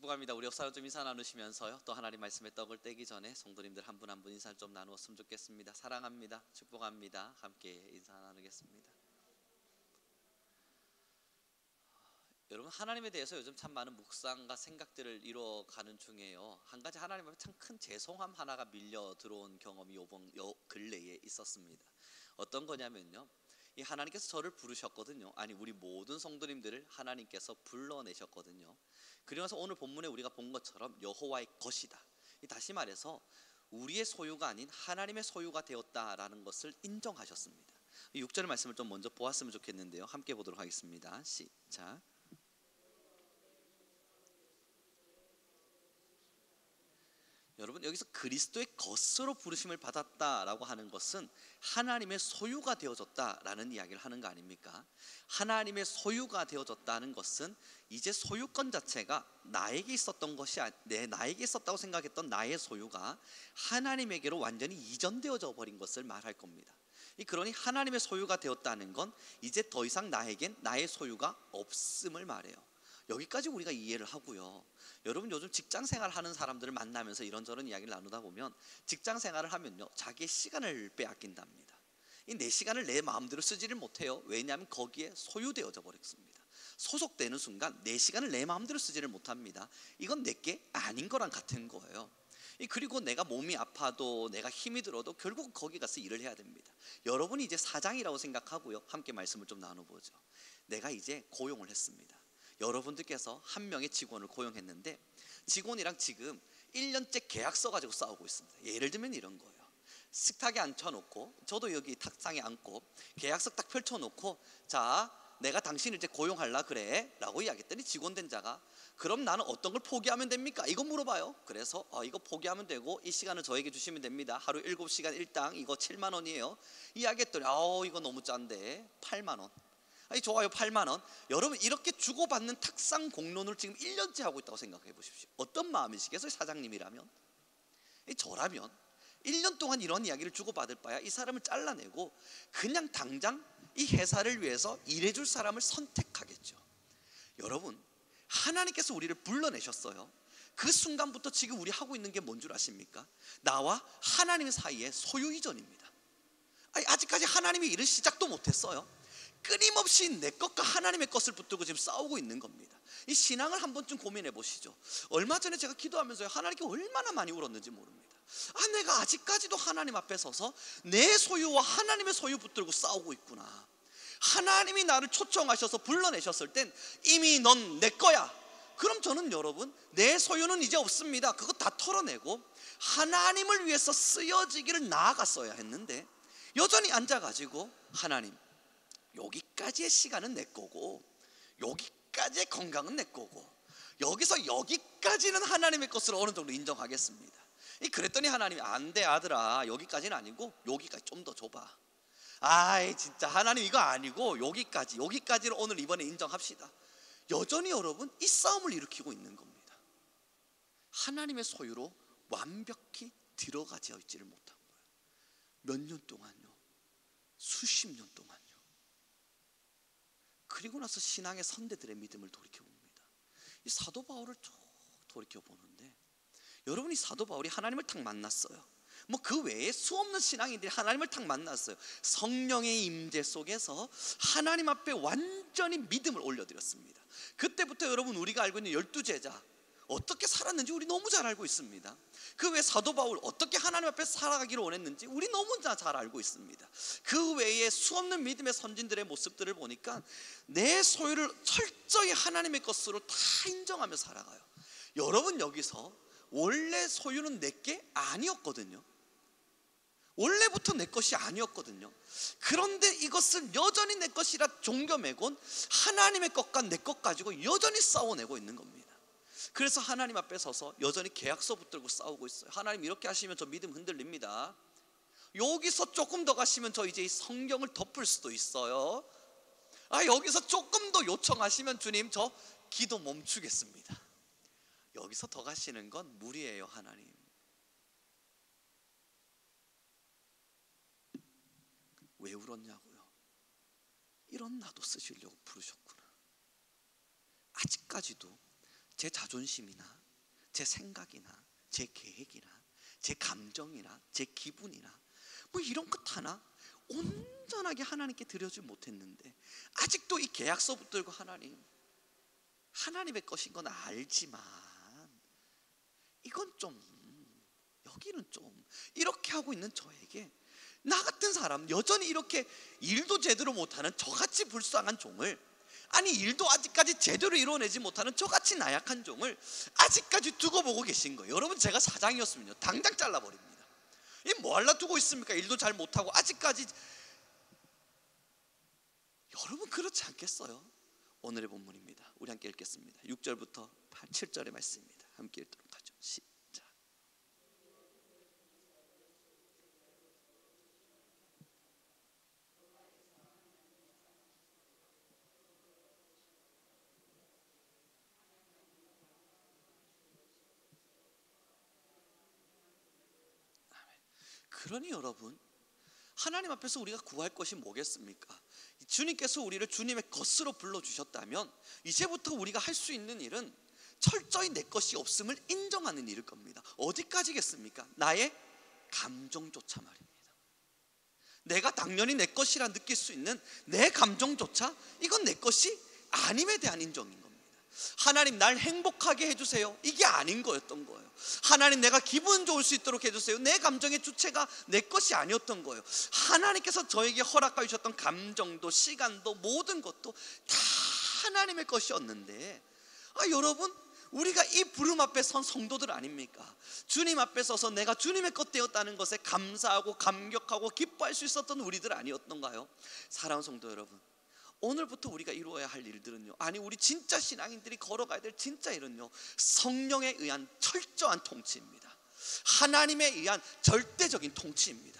축복합니다. 우리 역사로 좀 인사 나누시면서요, 또 하나님 말씀의 떡을 떼기 전에 성도님들 한 분 한 분 인사를 좀 나누었으면 좋겠습니다. 사랑합니다. 축복합니다. 함께 인사 나누겠습니다. 여러분, 하나님에 대해서 요즘 참 많은 묵상과 생각들을 이뤄가는 중에요, 한 가지 하나님 앞에 참 큰 죄송함 하나가 밀려 들어온 경험이 요 근래에 있었습니다. 어떤 거냐면요, 이 하나님께서 저를 부르셨거든요. 아니, 우리 모든 성도님들을 하나님께서 불러내셨거든요. 그러면서 오늘 본문에 우리가 본 것처럼 여호와의 것이다, 다시 말해서 우리의 소유가 아닌 하나님의 소유가 되었다라는 것을 인정하셨습니다. 6절의 말씀을 좀 먼저 보았으면 좋겠는데요, 함께 보도록 하겠습니다. 시작. 여러분, 여기서 그리스도의 것으로 부르심을 받았다라고 하는 것은 하나님의 소유가 되어졌다라는 이야기를 하는 거 아닙니까? 하나님의 소유가 되어졌다는 것은 이제 소유권 자체가 나에게 있었던 것이 나에게 있었다고 생각했던 나의 소유가 하나님에게로 완전히 이전되어져 버린 것을 말할 겁니다. 그러니 하나님의 소유가 되었다는 건 이제 더 이상 나에겐 나의 소유가 없음을 말해요. 여기까지 우리가 이해를 하고요. 여러분, 요즘 직장생활 하는 사람들을 만나면서 이런저런 이야기를 나누다 보면 직장생활을 하면요, 자기의 시간을 빼앗긴답니다. 내 시간을 내 마음대로 쓰지를 못해요. 왜냐하면 거기에 소유되어져 버렸습니다. 소속되는 순간 내 시간을 내 마음대로 쓰지를 못합니다. 이건 내게 아닌 거랑 같은 거예요. 그리고 내가 몸이 아파도 내가 힘이 들어도 결국 거기 가서 일을 해야 됩니다. 여러분이 이제 사장이라고 생각하고요, 함께 말씀을 좀 나눠보죠. 내가 이제 고용을 했습니다. 여러분들께서 한 명의 직원을 고용했는데 직원이랑 지금 1년째 계약서 가지고 싸우고 있습니다. 예를 들면 이런 거예요. 식탁에 앉혀놓고, 저도 여기 탁상에 앉고 계약서 딱 펼쳐놓고, 자, 내가 당신을 이제 고용할라 그래 라고 이야기했더니 직원 된 자가, 그럼 나는 어떤 걸 포기하면 됩니까? 이거 물어봐요. 그래서 이거 포기하면 되고 이 시간을 저에게 주시면 됩니다. 하루 7시간 일당 이거 7만 원이에요 이야기했더니 이거 너무 짠데 8만 원. 아니, 좋아요, 8만 원. 여러분, 이렇게 주고받는 탁상 공론을 지금 1년째 하고 있다고 생각해 보십시오. 어떤 마음이시겠어요? 사장님이라면, 저라면 1년 동안 이런 이야기를 주고받을 바야 이 사람을 잘라내고 그냥 당장 이 회사를 위해서 일해줄 사람을 선택하겠죠. 여러분, 하나님께서 우리를 불러내셨어요. 그 순간부터 지금 우리 하고 있는 게 뭔 줄 아십니까? 나와 하나님 사이의 소유 이전입니다. 아직까지 하나님이 일을 시작도 못했어요. 끊임없이 내 것과 하나님의 것을 붙들고 지금 싸우고 있는 겁니다. 이 신앙을 한 번쯤 고민해 보시죠. 얼마 전에 제가 기도하면서 하나님께 얼마나 많이 울었는지 모릅니다. 내가 아직까지도 하나님 앞에 서서 내 소유와 하나님의 소유 붙들고 싸우고 있구나. 하나님이 나를 초청하셔서 불러내셨을 땐 이미 넌 내 거야. 그럼 저는, 여러분, 내 소유는 이제 없습니다. 그거 다 털어내고 하나님을 위해서 쓰여지기를 나아갔어야 했는데, 여전히 앉아가지고 하나님, 여기까지의 시간은 내 거고 여기까지의 건강은 내 거고 여기서 여기까지는 하나님의 것으로 어느 정도 인정하겠습니다. 그랬더니 하나님이, 안 돼 아들아, 여기까지는 아니고 여기까지 좀 더 줘봐. 진짜 하나님, 이거 아니고 여기까지를 오늘 이번에 인정합시다. 여전히 여러분, 이 싸움을 일으키고 있는 겁니다. 하나님의 소유로 완벽히 들어가지 있지를 못한 거예요. 몇 년 동안요, 수십 년 동안요. 그리고 나서 신앙의 선대들의 믿음을 돌이켜봅니다. 이 사도 바울을 쭉 돌이켜보는데, 여러분이 사도 바울이 하나님을 딱 만났어요. 그 외에 수없는 신앙인들이 하나님을 딱 만났어요. 성령의 임재 속에서 하나님 앞에 완전히 믿음을 올려드렸습니다. 그때부터 여러분, 우리가 알고 있는 12제자 어떻게 살았는지 우리 너무 잘 알고 있습니다. 그 외에 사도 바울 어떻게 하나님 앞에 살아가기를 원했는지 우리 너무나 잘 알고 있습니다. 그 외에 수없는 믿음의 선진들의 모습들을 보니까 내 소유를 철저히 하나님의 것으로 다 인정하며 살아가요. 여러분, 여기서 원래 소유는 내게 아니었거든요. 원래부터 내 것이 아니었거든요. 그런데 이것을 여전히 내 것이라 종겨매곤 하나님의 것과 내 것 가지고 여전히 싸워내고 있는 겁니다. 그래서 하나님 앞에 서서 여전히 계약서 붙들고 싸우고 있어요. 하나님, 이렇게 하시면 저 믿음 흔들립니다. 여기서 조금 더 가시면 저 이제 이 성경을 덮을 수도 있어요. 여기서 조금 더 요청하시면 주님, 저 기도 멈추겠습니다. 여기서 더 가시는 건 무리예요. 하나님, 왜 울었냐고요? 이런 나도 쓰시려고 부르셨구나. 아직까지도 제 자존심이나 제 생각이나 제 계획이나 제 감정이나 제 기분이나 뭐 이런 것 하나 온전하게 하나님께 드려주지 못했는데, 아직도 이 계약서 붙들고 하나님의 것인 건 알지만 이건 좀, 여기는 좀, 이렇게 하고 있는 저에게, 나 같은 사람, 여전히 이렇게 일도 제대로 못하는 저같이 불쌍한 종을, 아니 일도 아직까지 제대로 이루어내지 못하는 저같이 나약한 종을 아직까지 두고 보고 계신 거예요. 여러분, 제가 사장이었으면요 당장 잘라버립니다. 이 뭐 하려 두고 있습니까? 일도 잘 못하고 아직까지. 여러분, 그렇지 않겠어요? 오늘의 본문입니다. 우리 함께 읽겠습니다. 6절부터 7절의 말씀입니다. 함께 읽도록 하죠. 시작. 그러니 여러분, 하나님 앞에서 우리가 구할 것이 뭐겠습니까? 주님께서 우리를 주님의 것으로 불러주셨다면 이제부터 우리가 할 수 있는 일은 철저히 내 것이 없음을 인정하는 일일 겁니다. 어디까지겠습니까? 나의 감정조차 말입니다. 내가 당연히 내 것이라 느낄 수 있는 내 감정조차 이건 내 것이 아님에 대한 인정인 겁니다. 하나님, 날 행복하게 해주세요, 이게 아닌 거였던 거예요. 하나님, 내가 기분 좋을 수 있도록 해주세요, 내 감정의 주체가 내 것이 아니었던 거예요. 하나님께서 저에게 허락해 주셨던 감정도 시간도 모든 것도 다 하나님의 것이었는데, 여러분, 우리가 이 부름 앞에 선 성도들 아닙니까? 주님 앞에 서서 내가 주님의 것 되었다는 것에 감사하고 감격하고 기뻐할 수 있었던 우리들 아니었던가요? 사랑하는 성도 여러분, 오늘부터 우리가 이루어야 할 일들은요, 아니 우리 진짜 신앙인들이 걸어가야 될 진짜 일은요, 성령에 의한 철저한 통치입니다. 하나님에 의한 절대적인 통치입니다.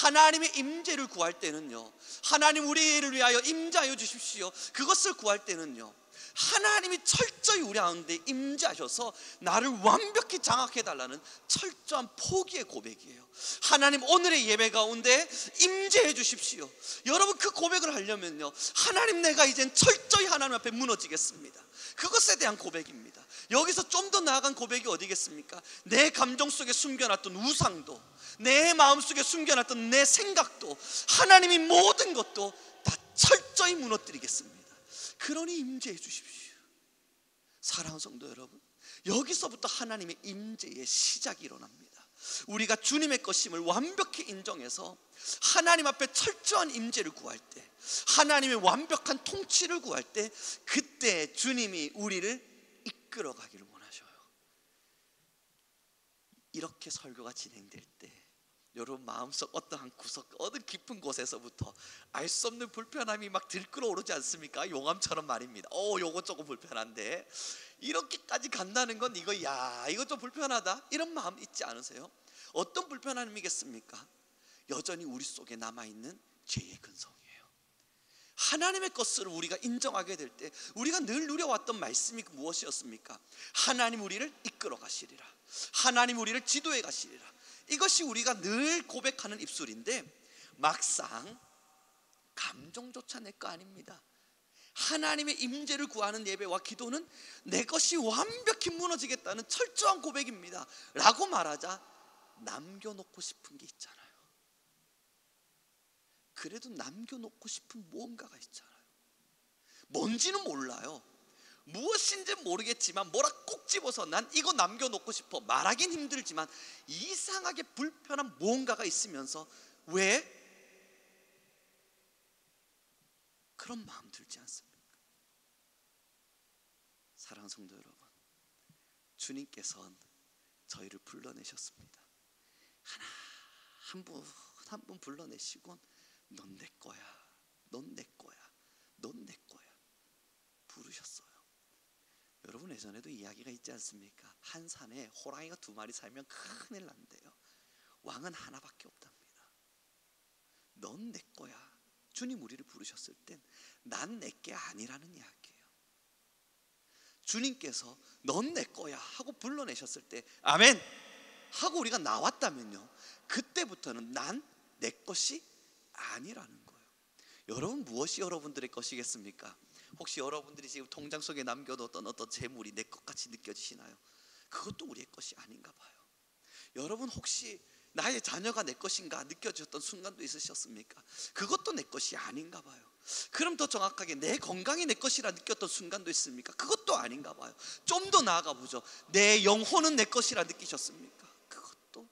하나님의 임재를 구할 때는요, 하나님 우리를 위하여 임재하여 주십시오, 그것을 구할 때는요, 하나님이 철저히 우리 가운데 임재하셔서 나를 완벽히 장악해달라는 철저한 포기의 고백이에요. 하나님, 오늘의 예배 가운데 임재해 주십시오. 여러분, 그 고백을 하려면요, 하나님, 내가 이젠 철저히 하나님 앞에 무너지겠습니다, 그것에 대한 고백입니다. 여기서 좀 더 나아간 고백이 어디겠습니까? 내 감정 속에 숨겨놨던 우상도, 내 마음속에 숨겨놨던 내 생각도, 하나님이 모든 것도 다 철저히 무너뜨리겠습니다. 그러니 임재해 주십시오. 사랑하는 성도 여러분, 여기서부터 하나님의 임재의 시작이 일어납니다. 우리가 주님의 것임을 완벽히 인정해서 하나님 앞에 철저한 임재를 구할 때, 하나님의 완벽한 통치를 구할 때, 그때 주님이 우리를 이끌어 가기를 원하셔요. 이렇게 설교가 진행될 때 여러분 마음속 어떠한 구석, 어느 깊은 곳에서부터 알 수 없는 불편함이 막 들끓어 오르지 않습니까? 용암처럼 말입니다. 요거 조금 불편한데, 이렇게까지 간다는 건 이거 좀 불편하다, 이런 마음 있지 않으세요? 어떤 불편함이겠습니까? 여전히 우리 속에 남아있는 죄의 근성이에요. 하나님의 것을 우리가 인정하게 될 때 우리가 늘 누려왔던 말씀이 무엇이었습니까? 하나님 우리를 이끌어 가시리라, 하나님 우리를 지도해 가시리라. 이것이 우리가 늘 고백하는 입술인데, 막상 감정조차 내 거 아닙니다. 하나님의 임재를 구하는 예배와 기도는 내 것이 완벽히 무너지겠다는 철저한 고백입니다 라고 말하자 남겨놓고 싶은 게 있잖아요. 그래도 남겨놓고 싶은 무언가가 있잖아요. 뭔지는 몰라요. 무엇인지 모르겠지만 뭐라 꼭 집어서 난 이거 남겨놓고 싶어, 말하긴 힘들지만 이상하게 불편한 무언가가 있으면서 왜 그런 마음 들지 않습니까? 사랑하는 성도 여러분, 주님께서는 저희를 불러내셨습니다. 한 분 불러내시곤 넌 내 거야, 넌 내 거야, 넌 내 거야 부르셨어요. 여러분, 예전에도 이야기가 있지 않습니까? 한 산에 호랑이가 2마리 살면 큰일 난대요. 왕은 하나밖에 없답니다. 넌 내 거야. 주님 우리를 부르셨을 땐 난 내게 아니라는 이야기예요. 주님께서 넌 내 거야 하고 불러내셨을 때 아멘 하고 우리가 나왔다면요, 그때부터는 난 내 것이 아니라는 거예요. 여러분, 무엇이 여러분들의 것이겠습니까? 혹시 여러분들이 지금 통장 속에 남겨뒀던 어떤 재물이 내 것 같이 느껴지시나요? 그것도 우리의 것이 아닌가 봐요. 여러분 혹시 나의 자녀가 내 것인가 느껴졌던 순간도 있으셨습니까? 그것도 내 것이 아닌가 봐요. 그럼 더 정확하게 내 건강이 내 것이라 느꼈던 순간도 있습니까? 그것도 아닌가 봐요. 좀 더 나아가 보죠. 내 영혼은 내 것이라 느끼셨습니까? 그것도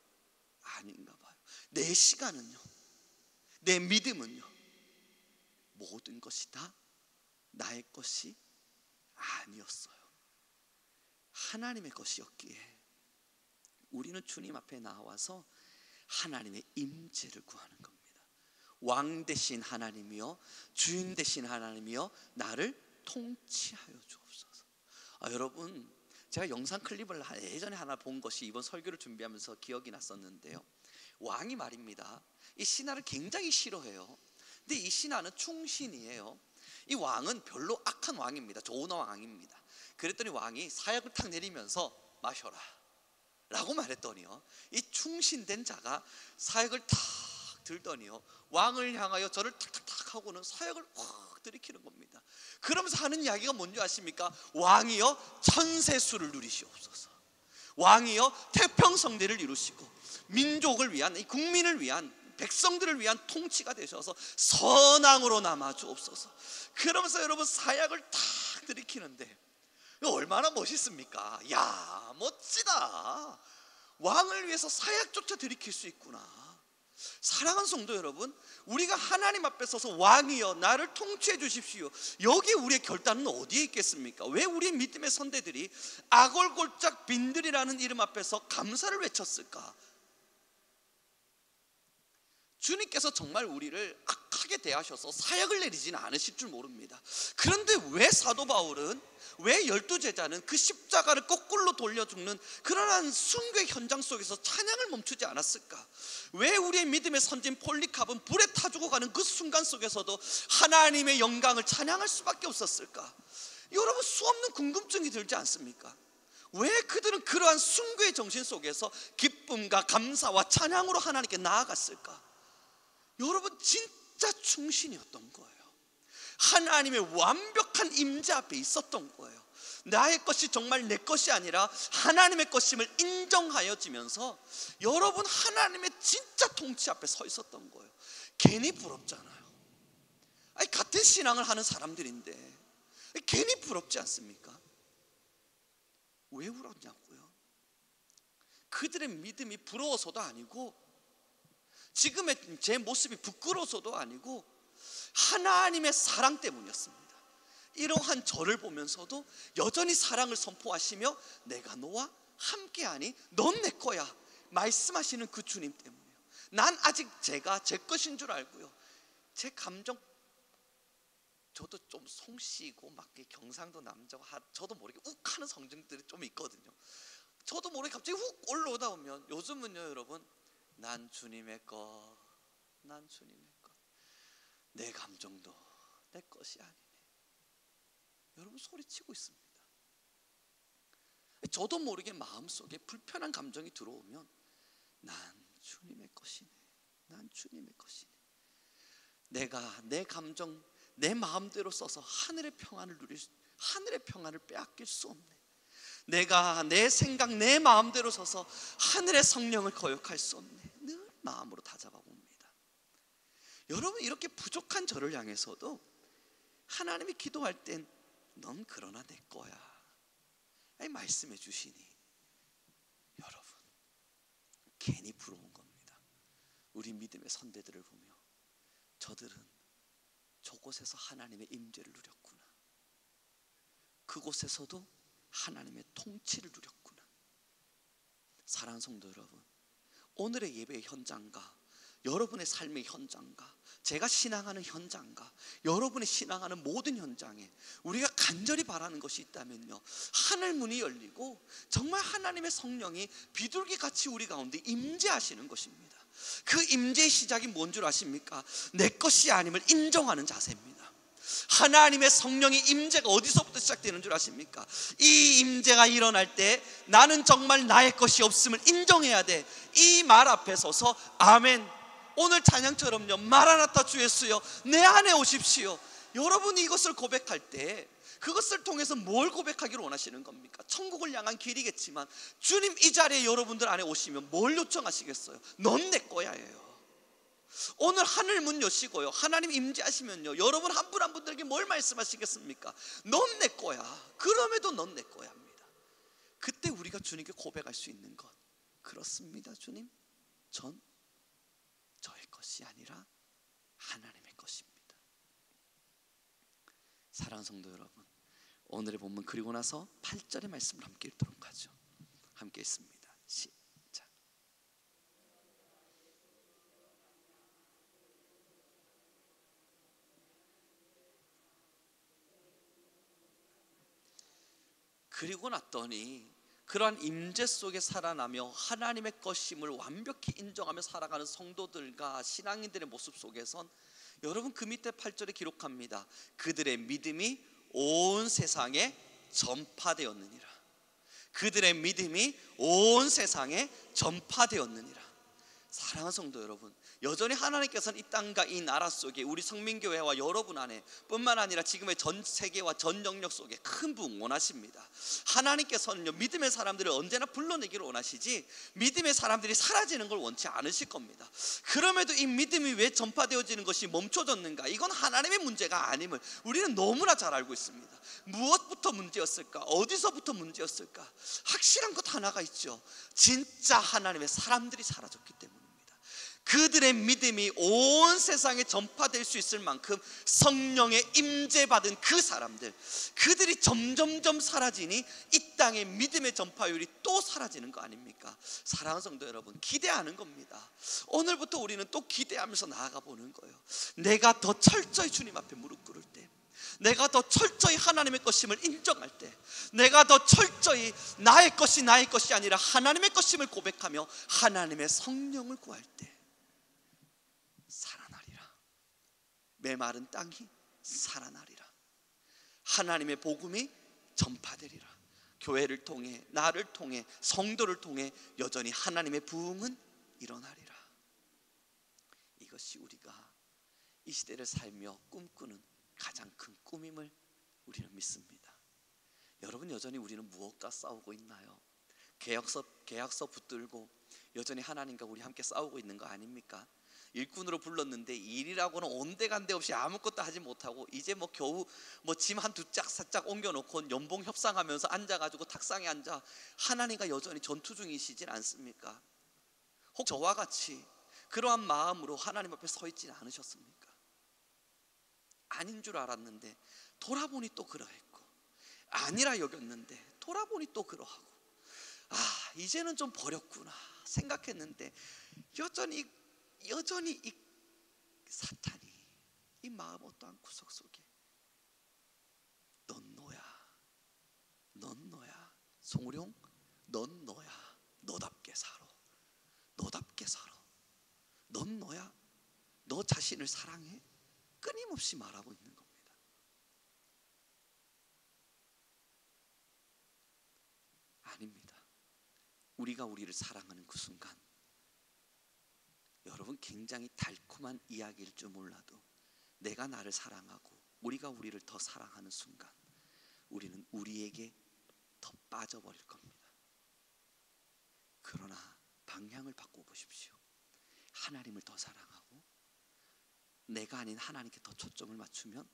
아닌가 봐요. 내 시간은요, 내 믿음은요, 모든 것이 다 나의 것이 아니었어요. 하나님의 것이었기에 우리는 주님 앞에 나와서 하나님의 임재를 구하는 겁니다. 왕 되신 하나님이여, 주인 되신 하나님이여, 나를 통치하여 주옵소서. 여러분, 제가 영상 클립을 예전에 하나 본 것이 이번 설교를 준비하면서 기억이 났었는데요, 왕이 말입니다, 이 신하를 굉장히 싫어해요. 근데 이 신하는 충신이에요. 이 왕은 별로 악한 왕입니다. 좋은 왕입니다. 그랬더니 왕이 사약을 탁 내리면서 마셔라 라고 말했더니요, 이 충신된 자가 사약을 탁 들더니요, 왕을 향하여 저를 탁탁탁 하고는 사약을 확 들이키는 겁니다. 그러면서 하는 이야기가 뭔지 아십니까? 왕이여 천세수를 누리시옵소서. 왕이여 태평성대를 이루시고 민족을 위한, 이 국민을 위한, 백성들을 위한 통치가 되셔서 선왕으로 남아 주옵소서. 그러면서 여러분 사약을 탁 들이키는데 얼마나 멋있습니까? 야, 멋지다. 왕을 위해서 사약조차 들이킬 수 있구나. 사랑하는 성도 여러분, 우리가 하나님 앞에 서서 왕이여 나를 통치해 주십시오, 여기 우리의 결단은 어디에 있겠습니까? 왜 우리 믿음의 선대들이 아골골짝 빈들이라는 이름 앞에서 감사를 외쳤을까? 주님께서 정말 우리를 악하게 대하셔서 사약을 내리지는 않으실 줄 모릅니다. 그런데 왜 사도 바울은, 왜 12제자는 그 십자가를 거꾸로 돌려 죽는 그러한 순교의 현장 속에서 찬양을 멈추지 않았을까? 왜 우리의 믿음의 선진 폴리캅은 불에 타 죽어가는 그 순간 속에서도 하나님의 영광을 찬양할 수밖에 없었을까? 여러분, 수없는 궁금증이 들지 않습니까? 왜 그들은 그러한 순교의 정신 속에서 기쁨과 감사와 찬양으로 하나님께 나아갔을까? 여러분, 진짜 충신이었던 거예요. 하나님의 완벽한 임재 앞에 있었던 거예요. 나의 것이 정말 내 것이 아니라 하나님의 것임을 인정하여지면서 여러분 하나님의 진짜 통치 앞에 서 있었던 거예요. 괜히 부럽잖아요. 아니, 같은 신앙을 하는 사람들인데 괜히 부럽지 않습니까? 왜 울었냐고요? 그들의 믿음이 부러워서도 아니고, 지금의 제 모습이 부끄러워서도 아니고, 하나님의 사랑 때문이었습니다. 이러한 저를 보면서도 여전히 사랑을 선포하시며 내가 너와 함께하니 넌 내 거야 말씀하시는 그 주님 때문이에요. 난 아직 제가 제 것인 줄 알고요, 제 감정, 저도 좀 송씨고 막 경상도 남자가 저도 모르게 욱하는 성정들이 좀 있거든요. 저도 모르게 갑자기 훅 올라오다 보면, 요즘은요 여러분, 난 주님의 것, 난 주님의 것, 내 감정도 내 것이 아니네, 여러분 소리치고 있습니다. 저도 모르게 마음속에 불편한 감정이 들어오면 난 주님의 것이네, 난 주님의 것이네. 내가 내 감정, 내 마음대로 써서 하늘의 평안을 하늘의 평안을 빼앗길 수 없네. 내가 내 생각, 내 마음대로 서서 하늘의 성령을 거역할 수 없네. 늘 마음으로 다잡아 봅니다. 여러분, 이렇게 부족한 저를 향해서도 하나님이 기도할 땐 넌 그러나 내 거야 아니 말씀해 주시니, 여러분 괜히 부러운 겁니다. 우리 믿음의 선대들을 보며 저들은 저곳에서 하나님의 임재를 누렸구나, 그곳에서도 하나님의 통치를 누렸구나. 사랑하는 성도 여러분, 오늘의 예배의 현장과 여러분의 삶의 현장과 제가 신앙하는 현장과 여러분이 신앙하는 모든 현장에 우리가 간절히 바라는 것이 있다면요, 하늘 문이 열리고 정말 하나님의 성령이 비둘기같이 우리 가운데 임재하시는 것입니다. 그 임재의 시작이 뭔 줄 아십니까? 내 것이 아님을 인정하는 자세입니다. 하나님의 성령의 임재가 어디서부터 시작되는 줄 아십니까? 이 임재가 일어날 때 나는 정말 나의 것이 없음을 인정해야 돼. 이 말 앞에 서서 아멘, 오늘 찬양처럼요, 마라나타 주 예수여 내 안에 오십시오. 여러분이 이것을 고백할 때 그것을 통해서 뭘 고백하기를 원하시는 겁니까? 천국을 향한 길이겠지만 주님 이 자리에 여러분들 안에 오시면 뭘 요청하시겠어요? 넌 내 거야예요. 오늘 하늘 문 여시고요, 하나님 임재하시면요, 여러분 한 분 한 분들에게 뭘 말씀하시겠습니까? 넌 내 거야. 그럼에도 넌 내 거야 합니다. 그때 우리가 주님께 고백할 수 있는 것, 그렇습니다 주님, 전 저의 것이 아니라 하나님의 것입니다. 사랑하는 성도 여러분, 오늘의 본문 그리고 나서 8절의 말씀을 함께 읽도록 하죠. 함께 읽습니다. 시작. 그리고 났더니 그러한 임재 속에 살아나며 하나님의 것임을 완벽히 인정하며 살아가는 성도들과 신앙인들의 모습 속에선 여러분 그 밑에 8절에 기록합니다. 그들의 믿음이 온 세상에 전파되었느니라. 그들의 믿음이 온 세상에 전파되었느니라. 사랑하는 성도 여러분, 여전히 하나님께서는 이 땅과 이 나라 속에 우리 성민교회와 여러분 안에 뿐만 아니라 지금의 전 세계와 전 영역 속에 큰 부흥 원하십니다. 하나님께서는요, 믿음의 사람들을 언제나 불러내기를 원하시지 믿음의 사람들이 사라지는 걸 원치 않으실 겁니다. 그럼에도 이 믿음이 왜 전파되어지는 것이 멈춰졌는가? 이건 하나님의 문제가 아님을 우리는 너무나 잘 알고 있습니다. 무엇부터 문제였을까? 어디서부터 문제였을까? 확실한 것 하나가 있죠. 진짜 하나님의 사람들이 사라졌기 때문입니다. 그들의 믿음이 온 세상에 전파될 수 있을 만큼 성령의 임재받은 그 사람들, 그들이 점점점 사라지니 이 땅의 믿음의 전파율이 또 사라지는 거 아닙니까? 사랑하는 성도 여러분, 기대하는 겁니다. 오늘부터 우리는 또 기대하면서 나아가 보는 거예요. 내가 더 철저히 주님 앞에 무릎 꿇을 때, 내가 더 철저히 하나님의 것임을 인정할 때, 내가 더 철저히 나의 것이 아니라 하나님의 것임을 고백하며 하나님의 성령을 구할 때 살아나리라. 메마른 땅이 살아나리라. 하나님의 복음이 전파되리라. 교회를 통해, 나를 통해, 성도를 통해 여전히 하나님의 부흥은 일어나리라. 이것이 우리가 이 시대를 살며 꿈꾸는 가장 큰 꿈임을 우리는 믿습니다. 여러분, 여전히 우리는 무엇과 싸우고 있나요? 계약서 붙들고 여전히 하나님과 우리 함께 싸우고 있는 거 아닙니까? 일꾼으로 불렀는데 일이라고는 온데간데 없이 아무것도 하지 못하고 이제 겨우 짐 한 두 짝 살짝 옮겨놓고 연봉 협상하면서 앉아가지고 탁상에 앉아 하나님과 여전히 전투 중이시진 않습니까? 혹 저와 같이 그러한 마음으로 하나님 앞에 서 있지는 않으셨습니까? 아닌 줄 알았는데 돌아보니 또 그러했고, 아니라 여겼는데 돌아보니 또 그러하고, 이제는 좀 버렸구나 생각했는데 여전히 이 사탄이 이 마음 어떠한 구석 속에 넌 너야 송우룡, 넌 너야, 너답게 살아, 넌 너야, 너 자신을 사랑해, 끊임없이 말하고 있는 겁니다. 아닙니다. 우리가 우리를 사랑하는 그 순간, 여러분 굉장히 달콤한 이야기일 줄 몰라도 내가 나를 사랑하고 우리가 우리를 더 사랑하는 순간 우리는 우리에게 더 빠져버릴 겁니다. 그러나 방향을 바꿔보십시오. 하나님을 더 사랑하고 내가 아닌 하나님께 더 초점을 맞추면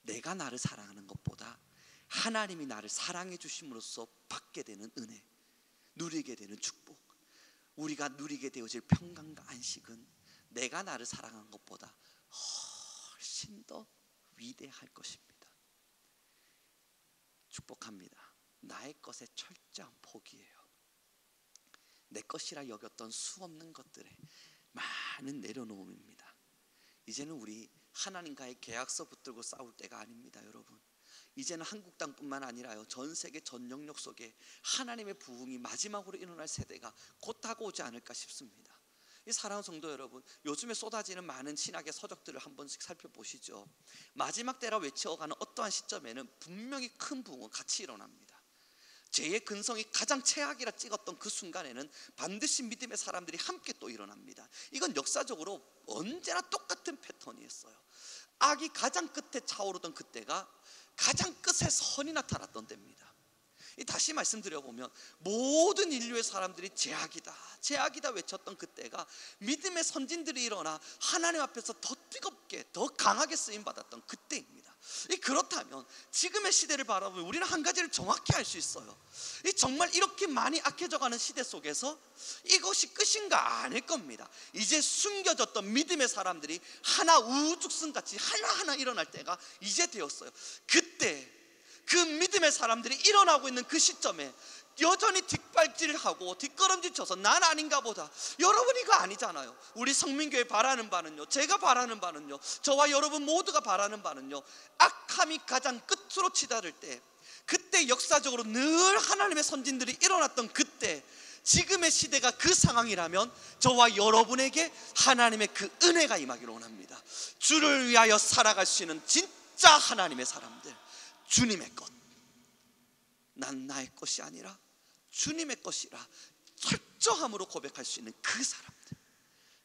내가 나를 사랑하는 것보다 하나님이 나를 사랑해 주심으로써 받게 되는 은혜, 누리게 되는 축복, 우리가 누리게 되어질 평강과 안식은 내가 나를 사랑하는 것보다 훨씬 더 위대할 것입니다. 축복합니다. 나의 것에 철저한 포기예요. 내 것이라 여겼던 수없는 것들에 많은 내려놓음입니다. 이제는 우리 하나님과의 계약서 붙들고 싸울 때가 아닙니다, 여러분. 이제는 한국 땅뿐만 아니라요, 전 세계 전 영역 속에 하나님의 부흥이 마지막으로 일어날 세대가 곧 다가오지 않을까 싶습니다. 이 사랑하는 성도 여러분, 요즘에 쏟아지는 많은 신학의 서적들을 한 번씩 살펴보시죠. 마지막 때라 외쳐가는 어떠한 시점에는 분명히 큰 부흥은 같이 일어납니다. 죄의 근성이 가장 최악이라 찍었던 그 순간에는 반드시 믿음의 사람들이 함께 또 일어납니다. 이건 역사적으로 언제나 똑같은 패턴이었어요. 악이 가장 끝에 차오르던 그때가 가장 끝에 선이 나타났던 때입니다. 다시 말씀드려보면 모든 인류의 사람들이 제약이다 제약이다 외쳤던 그때가 믿음의 선진들이 일어나 하나님 앞에서 더 뜨겁게 더 강하게 쓰임받았던 그때입니다. 그렇다면 지금의 시대를 바라보면 우리는 한 가지를 정확히 알 수 있어요. 정말 이렇게 많이 악해져가는 시대 속에서 이것이 끝인가? 아닐 겁니다. 이제 숨겨졌던 믿음의 사람들이 하나 우죽순같이 하나하나 일어날 때가 이제 되었어요. 그때 그 믿음의 사람들이 일어나고 있는 그 시점에 여전히 뒷발질하고 뒷걸음질 쳐서 난 아닌가 보다. 여러분 이거 아니잖아요. 우리 성민교회 바라는 바는요, 제가 바라는 바는요, 저와 여러분 모두가 바라는 바는요, 악함이 가장 끝으로 치달을 때, 그때 역사적으로 늘 하나님의 선진들이 일어났던 그때, 지금의 시대가 그 상황이라면 저와 여러분에게 하나님의 그 은혜가 임하기를 원합니다. 주를 위하여 살아갈 수 있는 진짜 하나님의 사람들, 주님의 것, 난 나의 것이 아니라 주님의 것이라 철저함으로 고백할 수 있는 그 사람들,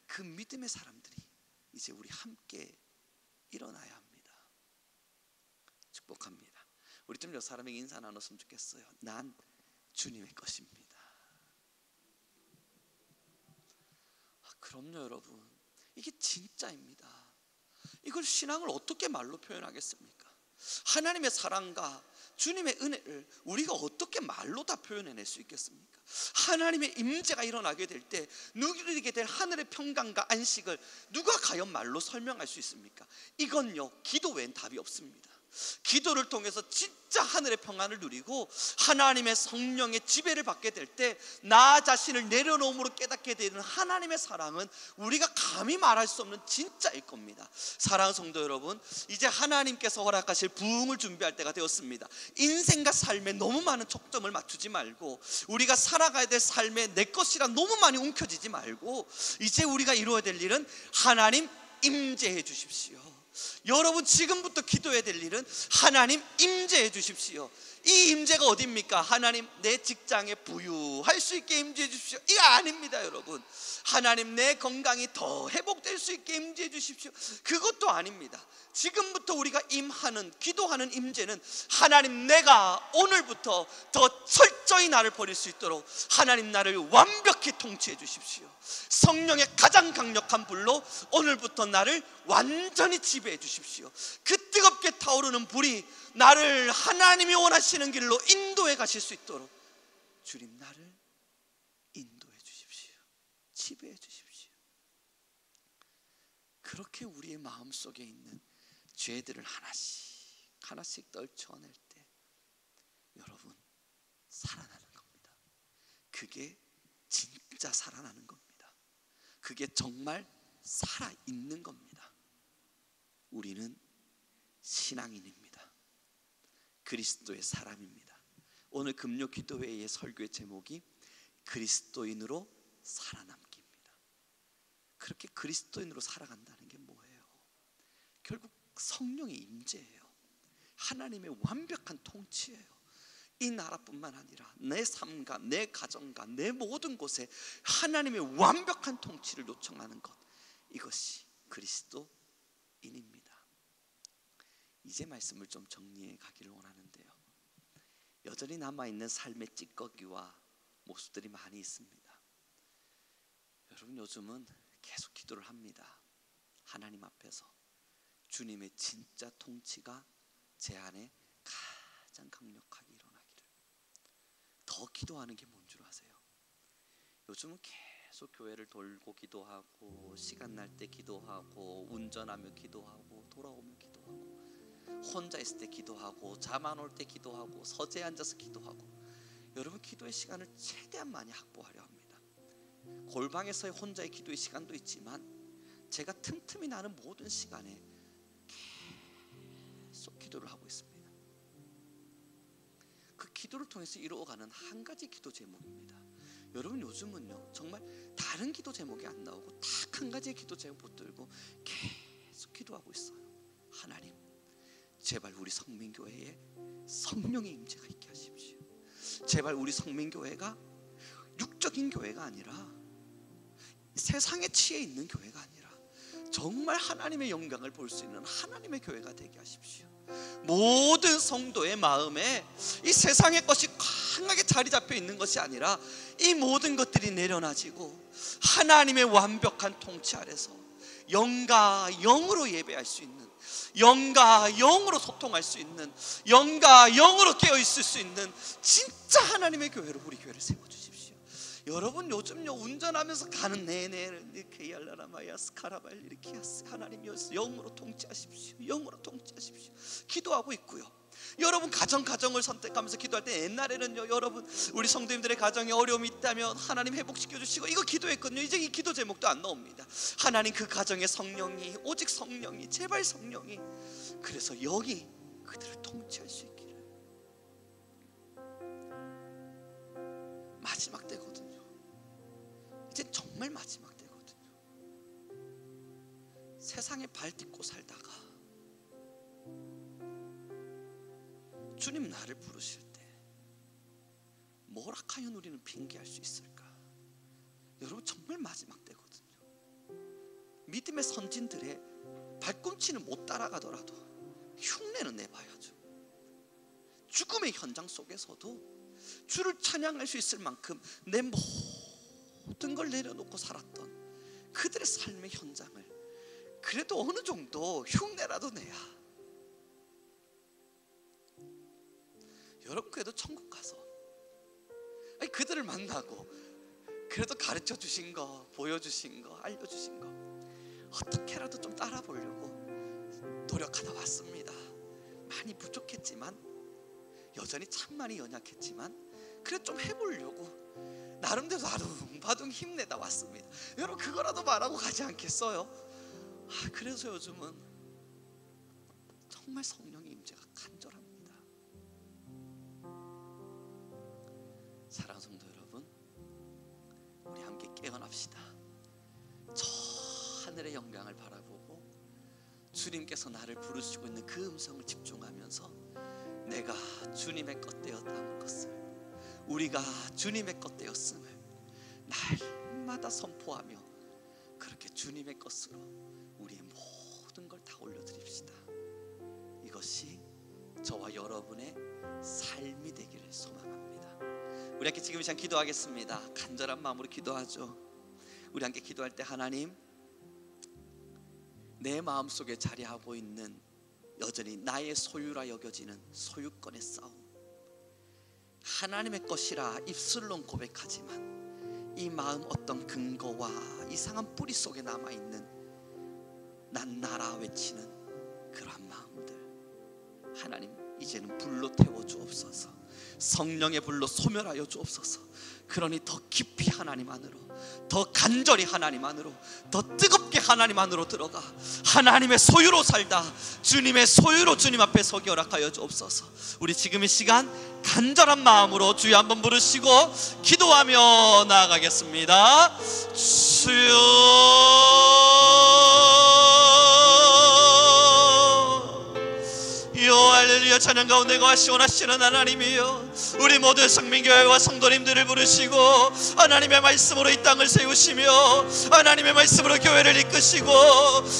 그 믿음의 사람들이 이제 우리 함께 일어나야 합니다. 축복합니다. 우리 좀 몇 사람에게 인사 나눴으면 좋겠어요. 난 주님의 것입니다. 그럼요 여러분, 이게 진짜입니다. 이걸 신앙을 어떻게 말로 표현하겠습니까? 하나님의 사랑과 주님의 은혜를 우리가 어떻게 말로 다 표현해낼 수 있겠습니까? 하나님의 임재가 일어나게 될 때 누리게 될 하늘의 평강과 안식을 누가 과연 말로 설명할 수 있습니까? 이건요, 기도 외엔 답이 없습니다. 기도를 통해서 진짜 하늘의 평안을 누리고 하나님의 성령의 지배를 받게 될 때 나 자신을 내려놓음으로 깨닫게 되는 하나님의 사랑은 우리가 감히 말할 수 없는 진짜일 겁니다. 사랑하는 성도 여러분, 이제 하나님께서 허락하실 부흥을 준비할 때가 되었습니다. 인생과 삶에 너무 많은 초점을 맞추지 말고, 우리가 살아가야 될 삶에 내 것이라 너무 많이 움켜쥐지 말고, 이제 우리가 이루어야 될 일은 하나님 임재해 주십시오. 여러분 지금부터 기도해야 될 일은 하나님 임재해 주십시오. 이 임재가 어디입니까? 하나님 내 직장에 부유할 수 있게 임재해 주십시오, 이거 아닙니다. 여러분, 하나님 내 건강이 더 회복될 수 있게 임재해 주십시오, 그것도 아닙니다. 지금부터 우리가 임하는, 기도하는 임재는 하나님 내가 오늘부터 더 철저히 나를 버릴 수 있도록 하나님 나를 완벽히 통치해 주십시오. 성령의 가장 강력한 불로 오늘부터 나를 완전히 지배해 주십시오. 그 뜨겁게 타오르는 불이 나를 하나님이 원하시는 길로 인도해 가실 수 있도록 주님 나를 인도해 주십시오. 지배해 주십시오. 그렇게 우리의 마음속에 있는 죄들을 하나씩 하나씩 떨쳐낼 때 여러분 살아나는 겁니다. 그게 진짜 살아나는 겁니다. 그게 정말 살아있는 겁니다. 우리는 신앙인입니다. 그리스도의 사람입니다. 오늘 금요 기도회의 설교의 제목이 그리스도인으로 살아남기입니다. 그렇게 그리스도인으로 살아간다는 게 뭐예요? 결국 성령의 임재예요. 하나님의 완벽한 통치예요. 이 나라뿐만 아니라 내 삶과 내 가정과 내 모든 곳에 하나님의 완벽한 통치를 요청하는 것, 이것이 그리스도인입니다. 이제 말씀을 좀 정리해 가기를 원하는데요, 여전히 남아있는 삶의 찌꺼기와 모습들이 많이 있습니다. 여러분 요즘은 계속 기도를 합니다. 하나님 앞에서 주님의 진짜 통치가 제 안에 가장 강력하게 일어나기를. 더 기도하는 게 뭔 줄 아세요? 요즘은 계속 교회를 돌고 기도하고, 시간 날 때 기도하고, 운전하며 기도하고, 돌아오며 기도하고, 혼자 있을 때 기도하고, 잠 안 올 때 기도하고, 서재에 앉아서 기도하고. 여러분 기도의 시간을 최대한 많이 확보하려 합니다. 골방에서의 혼자의 기도의 시간도 있지만 제가 틈틈이 나는 모든 시간에 계속 기도를 하고 있습니다. 그 기도를 통해서 이루어가는 한 가지 기도 제목입니다. 여러분 요즘은요 정말 다른 기도 제목이 안 나오고 딱 한 가지의 기도 제목 붙들고 계속 기도하고 있어요. 하나님 제발 우리 성민교회에 성령의 임재가 있게 하십시오. 제발 우리 성민교회가 육적인 교회가 아니라 세상에 치에 있는 교회가 아니라 정말 하나님의 영광을 볼 수 있는 하나님의 교회가 되게 하십시오. 모든 성도의 마음에 이 세상의 것이 강하게 자리 잡혀 있는 것이 아니라 이 모든 것들이 내려놔지고 하나님의 완벽한 통치 아래서 영과 영으로 예배할 수 있는, 영과 영으로 소통할 수 있는, 영과 영으로 깨어있을 수 있는 진짜 하나님의 교회로 우리 교회를 세워주십시오. 여러분 요즘요 운전하면서 가는 내내 이렇게 얄라라마야스 카라발 이렇게 하나님 영으로 통치하십시오. 영으로 통치하십시오. 기도하고 있고요. 여러분 가정을 선택하면서 기도할 때 옛날에는요 여러분 우리 성도님들의 가정에 어려움이 있다면 하나님 회복시켜 주시고 이거 기도했거든요. 이제 이 기도 제목도 안 나옵니다. 하나님 그 가정의 성령이, 오직 성령이, 제발 성령이, 그래서 영이 그들을 통치할 수 있기를. 마지막 때거든요. 이제 정말 마지막 때거든요. 세상에 발 딛고 살다가 주님 나를 부르실 때 뭘 악하여 우리는 핑계할 수 있을까? 여러분 정말 마지막 때거든요. 믿음의 선진들의 발꿈치는 못 따라가더라도 흉내는 내봐야죠. 죽음의 현장 속에서도 주를 찬양할 수 있을 만큼 내 모든 걸 내려놓고 살았던 그들의 삶의 현장을 그래도 어느 정도 흉내라도 내야, 여러분 그래도 천국 가서 그들을 만나고 그래도 가르쳐 주신 거, 보여주신 거, 알려주신 거 어떻게라도 좀 따라 보려고 노력하다 왔습니다. 많이 부족했지만, 여전히 참 많이 연약했지만 그래 좀 해보려고 나름대로 아둥바둥 힘내다 왔습니다. 여러분 그거라도 말하고 가지 않겠어요? 그래서 요즘은 정말 성령의 임재가 간절합니다. 사랑하는 성도 여러분, 우리 함께 깨어납시다. 저 하늘의 영광을 바라보고 주님께서 나를 부르시고 있는 그 음성을 집중하면서 내가 주님의 것 되었다는 것을, 우리가 주님의 것 되었음을 날마다 선포하며 그렇게 주님의 것으로 우리의 모든 걸 다 올려드립시다. 이것이 저와 여러분의 삶이 되기를 소망합니다. 우리 함께 지금 이 시간 기도하겠습니다. 간절한 마음으로 기도하죠. 우리 함께 기도할 때 하나님, 내 마음속에 자리하고 있는 여전히 나의 소유라 여겨지는 소유권의 싸움, 하나님의 것이라 입술로는 고백하지만 이 마음 어떤 근거와 이상한 뿌리 속에 남아있는 난 나라 외치는 그러한 마음들, 하나님 이제는 불로 태워주옵소서. 성령의 불로 소멸하여 주옵소서. 그러니 더 깊이 하나님 안으로, 더 간절히 하나님 안으로, 더 뜨겁게 하나님 안으로 들어가 하나님의 소유로 살다 주님의 소유로 주님 앞에 서기 허락하여 주옵소서. 우리 지금 이 시간 간절한 마음으로 주여 한번 부르시고 기도하며 나아가겠습니다. 주여, 할렐루야. 찬양 가운데 거하시 원하시는 하나님이여, 우리 모든 성민교회와 성도님들을 부르시고 하나님의 말씀으로 이 땅을 세우시며 하나님의 말씀으로 교회를 이끄시고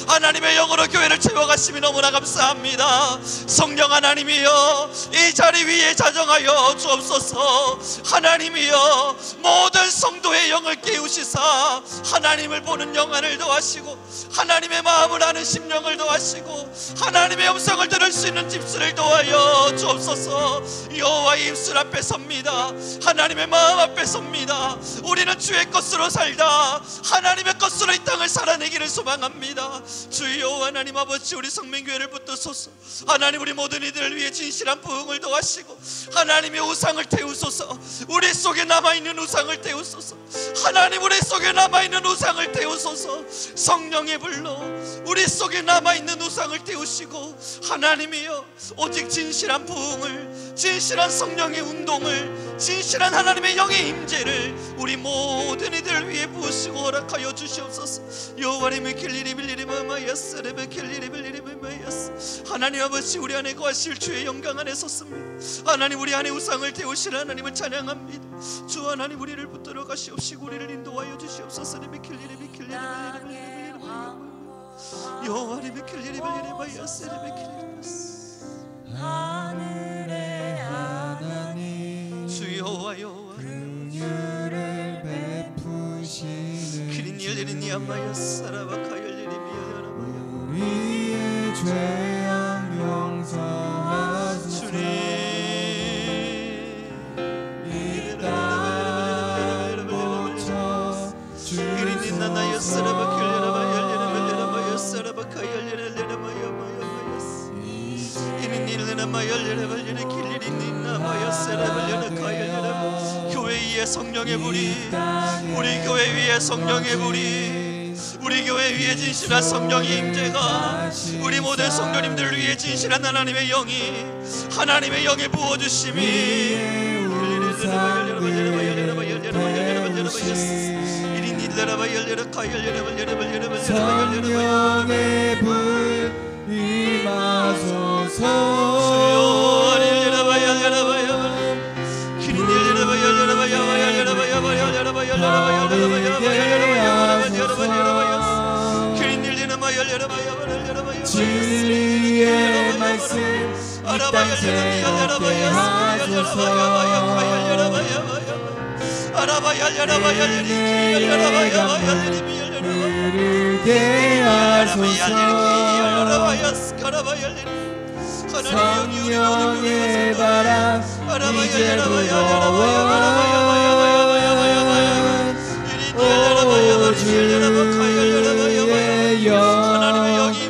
하나님의 영으로 교회를 채워가심이 너무나 감사합니다. 성령 하나님이여, 이 자리 위에 자정하여 주옵소서. 하나님이여, 모든 성도의 영을 깨우시사 하나님을 보는 영안을 더하시고 하나님의 마음을 아는 심령을 더하시고 하나님의 음성을 들을 수 있는 입술을 더하여 주옵소서. 여호와의 입술 앞에 섭니다. 하나님의 마음 앞에 섭니다. 우리는 주의 것으로 살다 하나님의 것으로 이 땅을 살아내기를 소망합니다. 주여 하나님 아버지, 우리 성민교회를 붙드소서. 하나님 우리 모든 이들을 위해 진실한 부흥을 더하시고 하나님의 우상을 태우소서. 우리 속에 남아있는 우상을 태우소서. 하나님 우리 속에 남아있는 우상을 태우소서. 성령의 불로 우리 속에 남아있는 우상을 태우시고 하나님이여, 오직 진실한 부흥을, 진실한 성령의 운동을, 진실한 하나님의 영의 임재를 우리 모든 이들 위해 부으시고 허락하여 주시옵소서. 여호와님의 길리리 빌리리 마마야스 레베 길리리 빌리리 마마야스. 하나님 아버지, 우리 안에 거하실 주의 영광 안에 섰습니다. 하나님 우리 안에 우상을 태우시는 하나님을 찬양합니다. 주 하나님 우리를 붙들어 가시옵시고 우리를 인도하여 주시옵소서. 레베 길리리 빌리리 빌리리 여호와님의 킬리리바이야 세레베 킬리리바스 하늘의 하나님 주 여호와 여호와 긍휼을 베푸시는 키린일리니아마야 사라바카 열리리미야라바야 우리의 죄악 용서하소서. 주님 이 땅 고쳐 키린나나야 사라바카 열리라바야 열리라바야 사라바카 열리라바야 교회 위에 성령의 불이, 우리 교회 위에 성령의 불이, 우리 교회 위에 진실한 성령의 임재가 우리 모든 성도님들 위에 진실한 하나님의 영이, 하나님의 영이 부어주심이 성령의 불 임하소서. 진리의 말씀 이 땅 새롭게 하소서. 흐르게 하소서. 성령의 바람 이제 불어와. 오 주의 영광 가득한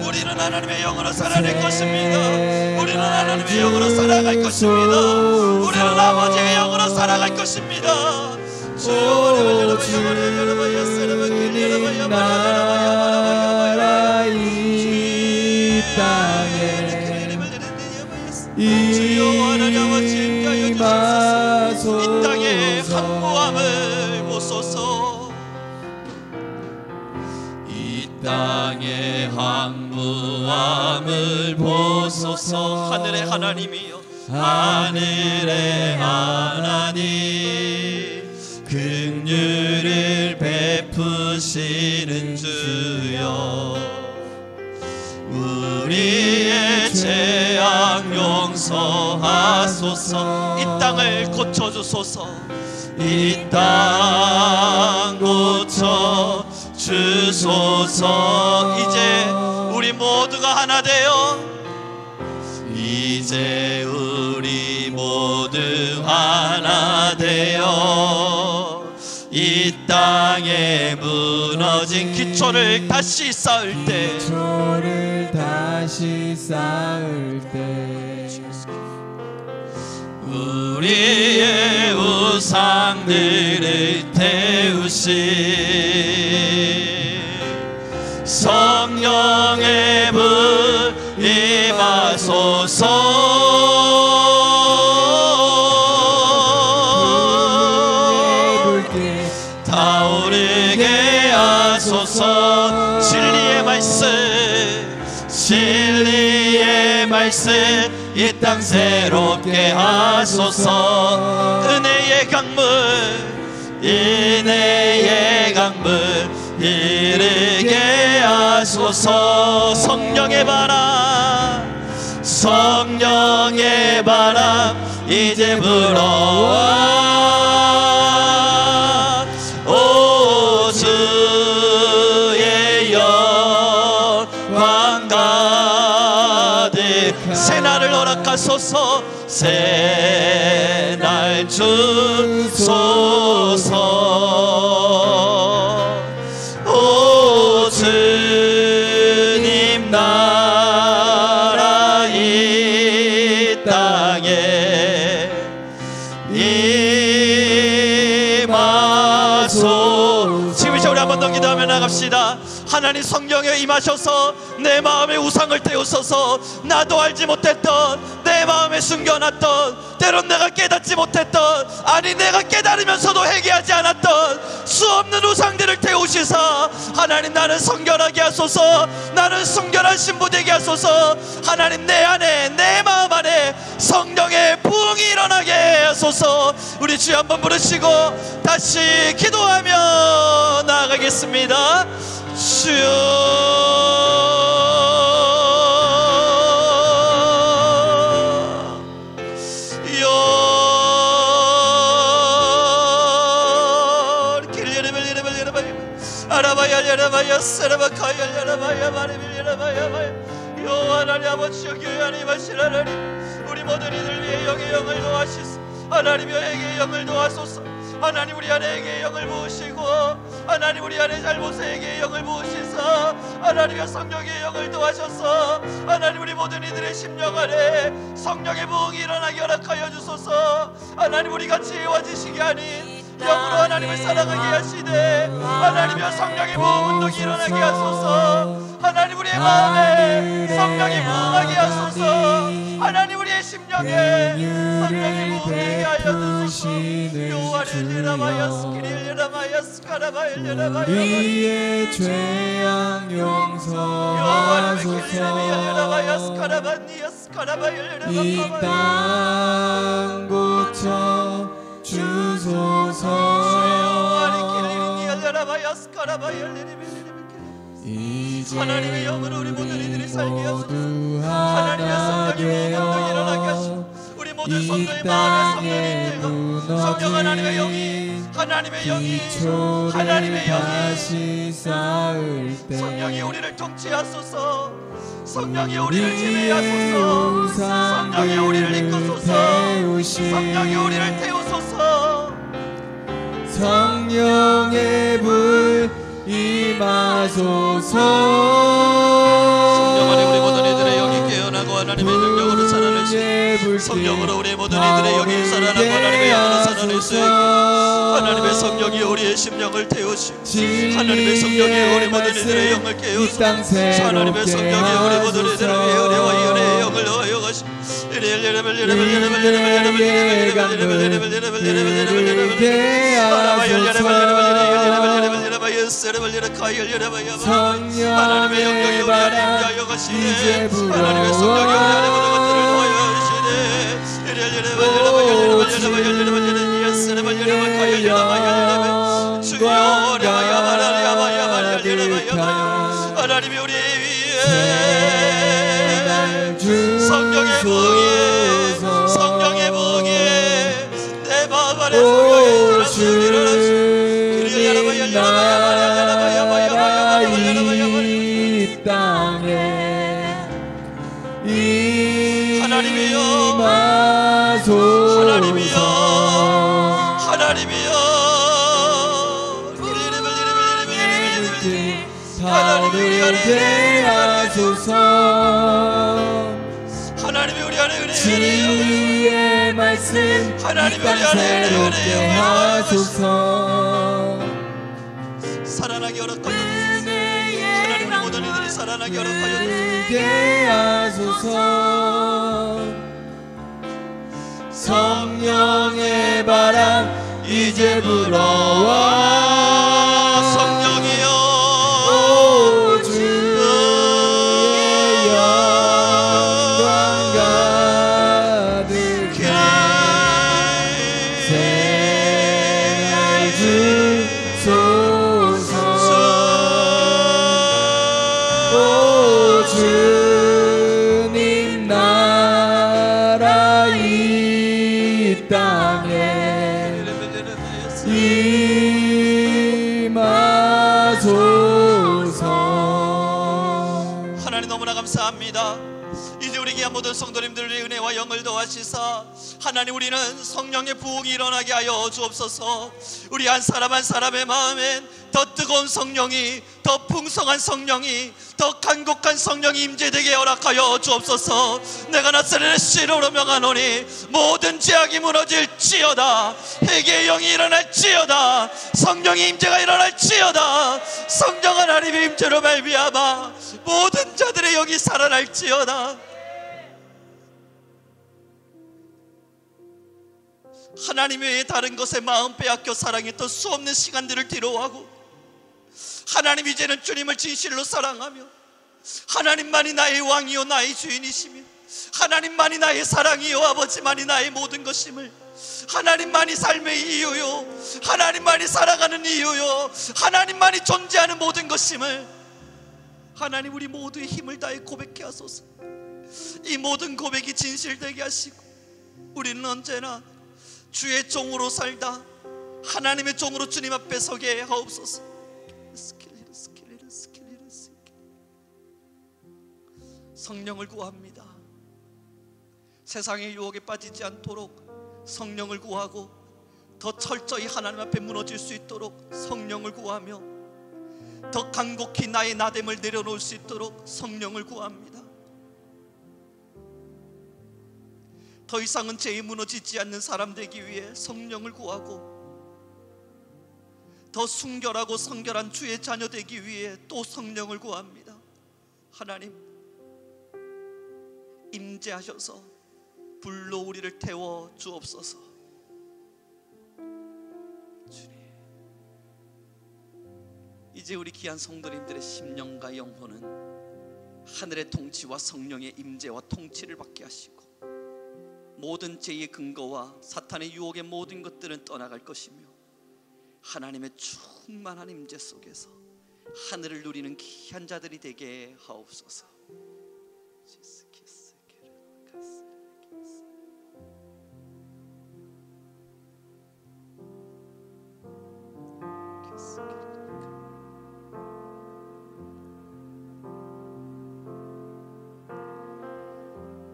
우리는 하나님의 영으로 살아낼 것입니다. 우리는 하나님의 영으로 살아갈 것입니다. 우리는 아버지의 영으로 살아갈 것입니다. 주님 나라 이 땅에 임하소서. 이 땅에 항모함을 보소서. 이 땅에 항모함을 보소서. 하늘의 하나님이여, 하늘의 하나님, 긍휼을 베푸시는 주여, 우리의 죄악 용서하소서. 이 땅을 고쳐주소서. 이 땅 고쳐 주소서. 이제 우리 모두가 하나 되어, 이제 우리 모두 하나 되어 이 땅에 무너진 기초를 다시 쌓을 때, 기초를 다시 쌓을 때 우리의 우상들을 태우신 성령의 불 임하소서. 타오르게 하소서. 진리의 말씀, 진리의 말씀 이 땅 새롭게 하소서. 은혜의 강물, 은혜의 강물 이르게 하소서. 성령의 바람, 성령의 바람 이제 불어와. 오 주의 영광 가득 새날을 허락하소서. 새날 주소서. 오 주님 나라 이 땅에 임하소서. 지금 이제 우리 한 번 더 기도하며 나갑시다. 하나님 성령에 임하셔서 내 마음의 우상을 떼우소서. 나도 알지 못했던 내 마음에 숨겨놨던 때론 내가 깨닫지 못했던, 아니 내가 깨달으면서도 회개하지 않았던 수없는 우상들을 태우시사 하나님 나는 성결하게 하소서, 나는 성결한 신부 되게 하소서. 하나님 내 안에, 내 마음 안에 성령의 부흥이 일어나게 하소서. 우리 주여 한번 부르시고 다시 기도하며 나아가겠습니다. 주여 하나님 아버지여, 교회 안에 임하신 하나님, 우리 모든 이들 위해 영의 영을 놓아시소. 하나님여 회개의 영을 놓아소서. 하나님 우리 안에 회개의 영을 부으시고, 하나님 우리 안에 잘못의 회개의 영을 부으시사 하나님여 성령의 영을 도하셔서 하나님 우리 모든 이들의 심령 안에 성령의 부흥이 일어나게 허락하여 주소서. 하나님 우리 같이 이루어지시기 아닌 영으로 하나님을 사랑하게 하시되 하나님여 성령의 부흥 운동이 일어나게 하소서. 하나님 우리의 마음에 성령이 부흥하게 하소서. 하나님 우리의 심령에 성령이 부흥하게 하여 주소서. 우리의 죄악 용서하소서. 이 땅 고쳐 주소서. 이제 하나님의 영으로 우리 모든 이들이 살게 하소서. 모두 하나님의 하나 성령의 부흥이 일어나게 하시고 우리 모든 성도의 마음에 성령이 되고 성령 하나님의 영이, 하나님의 영이, 하나님의 영이 다시 쌓을 때 성령이 우리를 통치하소서. 성령이 우리를 지배하소서. 성령이 우리를 이끄소서. 성령이 우리를 태우소서. 성령의 불 임하소서. 성령 안에 우리 모든 이들의 영이 깨어나고 하나님의 능력으로 살아낼 수 있게, 성령으로 우리 모든 이들의 영이 살아나고 하나님의 영으로 살아낼 수 있게 하나님의 성령이 우리의 심령을 태우시고 하나님의 성령이 우리 모든 이들의 영을 깨우시고 하나님의 성령이 우리 모든 이들의 은혜와 은혜의 영을 넣어요 가시고 하나님의 영광이 우리 안에 임하여 가시네. 하나님의 성령이 우리 안에 모든 것들을 놓아여 주시네. 하나님이 우리 위에 성령의 부흥이, 성령의 부흥이 내 마음 안에 성령의 일어나시고 이 땅에 하나님이여, 임하소서. 하나님이여, 하나님이여, 타오르게 하소서. 하나님이 우리 안에 은혜의 진리의 말씀 이 땅 새롭게 하소서. 살아나게 허락하여 하나님 우리 모든 이들이 살아나게 허락하여 하소서. 성령의 바람 이제 불어와. 성령이여, 오 주의 영광 가득해 생활 주소서. 오 주님 나라 이 땅에 임하소서. 하나님 너무나 감사합니다. 이제 우리 귀한 모든 성도님들의 은혜와 영을 더하시사 하나님 우리는 성령의 부흥이 일어나게 하여 주옵소서. 우리 한 사람 한 사람의 마음엔 더 뜨거운 성령이, 더 풍성한 성령이, 더 간곡한 성령이 임재되게 허락하여 주옵소서. 내가 나사렛의 이름으로 명하노니 모든 죄악이 무너질지어다. 회개의 영이 일어날지어다. 성령의 임재가 일어날지어다. 성령 하나님의 임재로 말미암아 모든 자들의 영이 살아날지어다. 하나님 외에 다른 것에 마음 빼앗겨 사랑했던 수없는 시간들을 뒤로하고 하나님 이제는 주님을 진실로 사랑하며 하나님만이 나의 왕이요 나의 주인이시며 하나님만이 나의 사랑이요 아버지만이 나의 모든 것임을, 하나님만이 삶의 이유요 하나님만이 살아가는 이유요 하나님만이 존재하는 모든 것임을 하나님 우리 모두의 힘을 다해 고백해 하소서. 이 모든 고백이 진실되게 하시고 우리는 언제나 주의 종으로 살다 하나님의 종으로 주님 앞에 서게 하옵소서. 성령을 구합니다. 세상의 유혹에 빠지지 않도록 성령을 구하고 더 철저히 하나님 앞에 무너질 수 있도록 성령을 구하며 더 간곡히 나의 나됨을 내려놓을 수 있도록 성령을 구합니다. 더 이상은 죄에 무너지지 않는 사람 되기 위해 성령을 구하고 더 순결하고 성결한 주의 자녀 되기 위해 또 성령을 구합니다. 하나님 임재하셔서 불로 우리를 태워 주옵소서. 주님, 이제 우리 귀한 성도님들의 심령과 영혼은 하늘의 통치와 성령의 임재와 통치를 받게 하시고 모든 죄의 근거와 사탄의 유혹의 모든 것들은 떠나갈 것이며 하나님의 충만한 임재 속에서 하늘을 누리는 귀한 자들이 되게 하옵소서.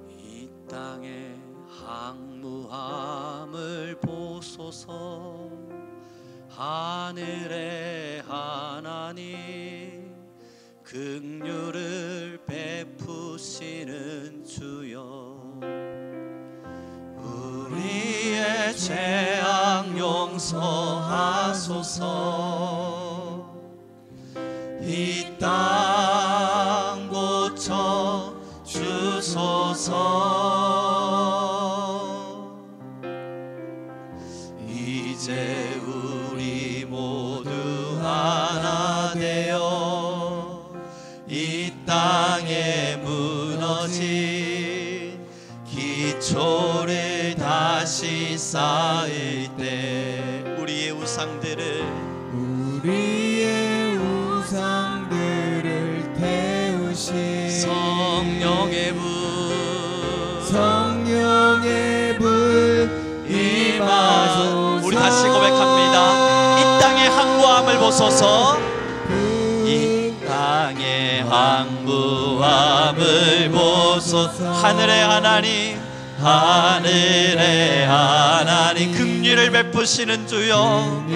이 땅에 항무함을 보소서. 하늘의 하나님 긍휼을 베푸시는 주여, 우리의 죄악 용서하소서. 이 땅 고쳐 주소서. 이제 우리 모두 하나 되어 이 땅에 무너진 기초를 다시 쌓을 때 우리의 우상들을 태우신 성령의 불 임하소서. 우리 다시 고백합니다. 이 땅의 항구함을 보소서. 이 땅의 항구함을 보소서. 하늘의 하나님 긍휼을 베푸시는 주여,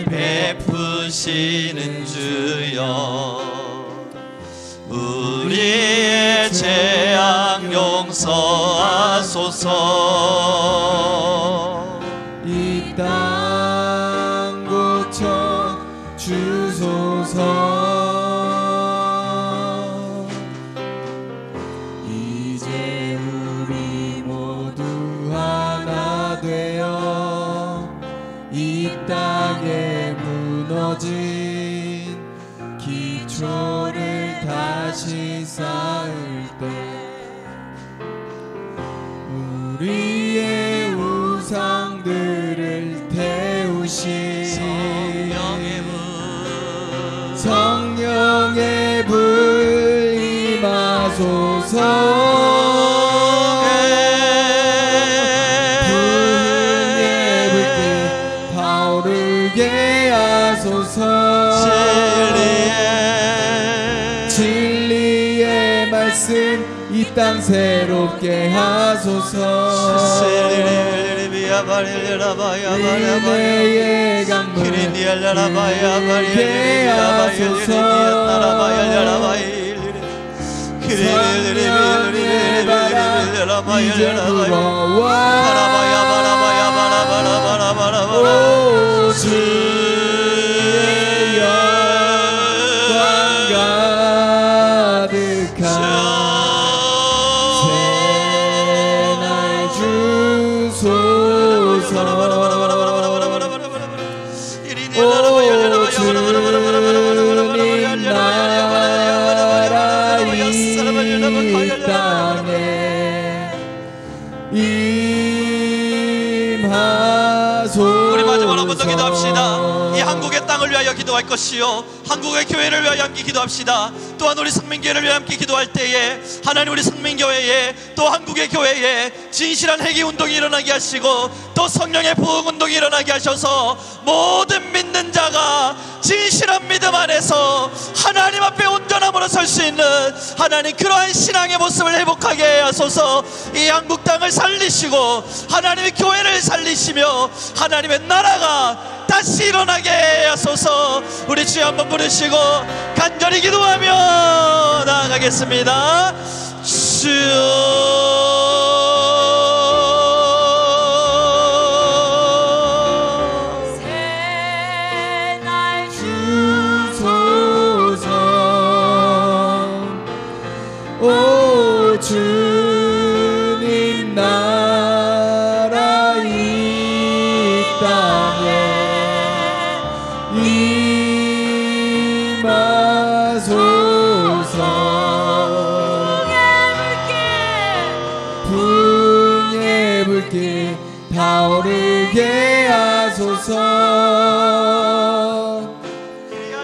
베푸시는 주여, 우리의 죄악 용서하소서. 이 땅 고쳐 주소서. 이제 우리 모두 하나 되어 이 땅에 무너진 기초를 다시 쌓을 때 우리의 우상들을 태우신 성령의 불 임하소서. 불의 불길 타오르게 하소서. 진리의 말씀 이 땅 새롭게 하소서. 은혜의 강물 흐르게 하소서. 성령의 바람 이제 불어와. 오 주의 영광 가득한 새날 주소서. 땅에 임하소서. 우리 마지막으로 한 번 더 기도합시다. 이 한국의 땅을 위하여 기도할 것이요, 한국의 교회를 위하여 함께 기도합시다. 또한 우리 성민교회를 위하여 함께 기도할 때에 하나님 우리 성민교회에 또 한국의 교회에 진실한 회개운동이 일어나게 하시고 또 성령의 부흥운동이 일어나게 하셔서 모든 믿는 자가 진실한 믿음 안에서 하나님 앞에 온전함으로 설 수 있는 하나님 그러한 신앙의 모습을 회복하게 하소서. 이 한국 땅을 살리시고 하나님의 교회를 살리시며 하나님의 나라가 다시 일어나게 하소서. 우리 주여 한번 부르시고 간절히 기도하며 나아가겠습니다. 주여 오 주님 나라 이 땅에 임하소서. 풍의 불길 타오르게 하소서.